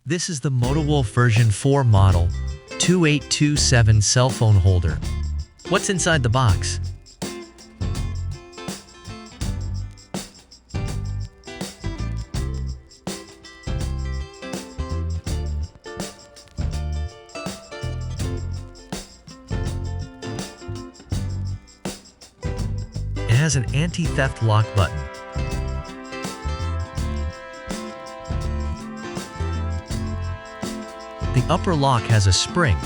This is the motowolf version 4 model 2827 cell phone holder. What's inside the box? It has an anti-theft lock button. The upper lock has a spring,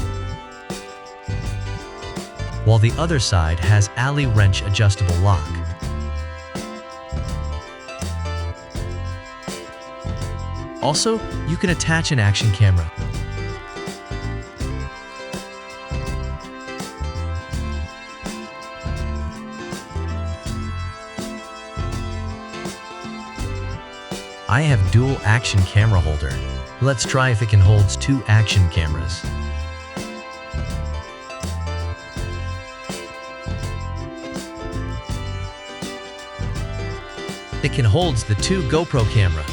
while the other side has Allen wrench adjustable lock. Also, you can attach an action camera. I have dual action camera holder. Let's try if it can hold 2 action cameras. It can hold the 2 GoPro camera.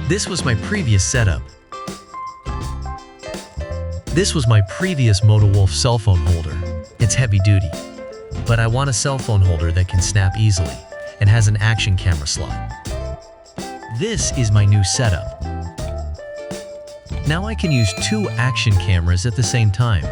This was my previous setup. This was my previous motowolf cell phone holder. It's heavy duty, but I want a cell phone holder that can snap easily and has an action camera slot. This is my new setup. Now I can use 2 action cameras at the same time.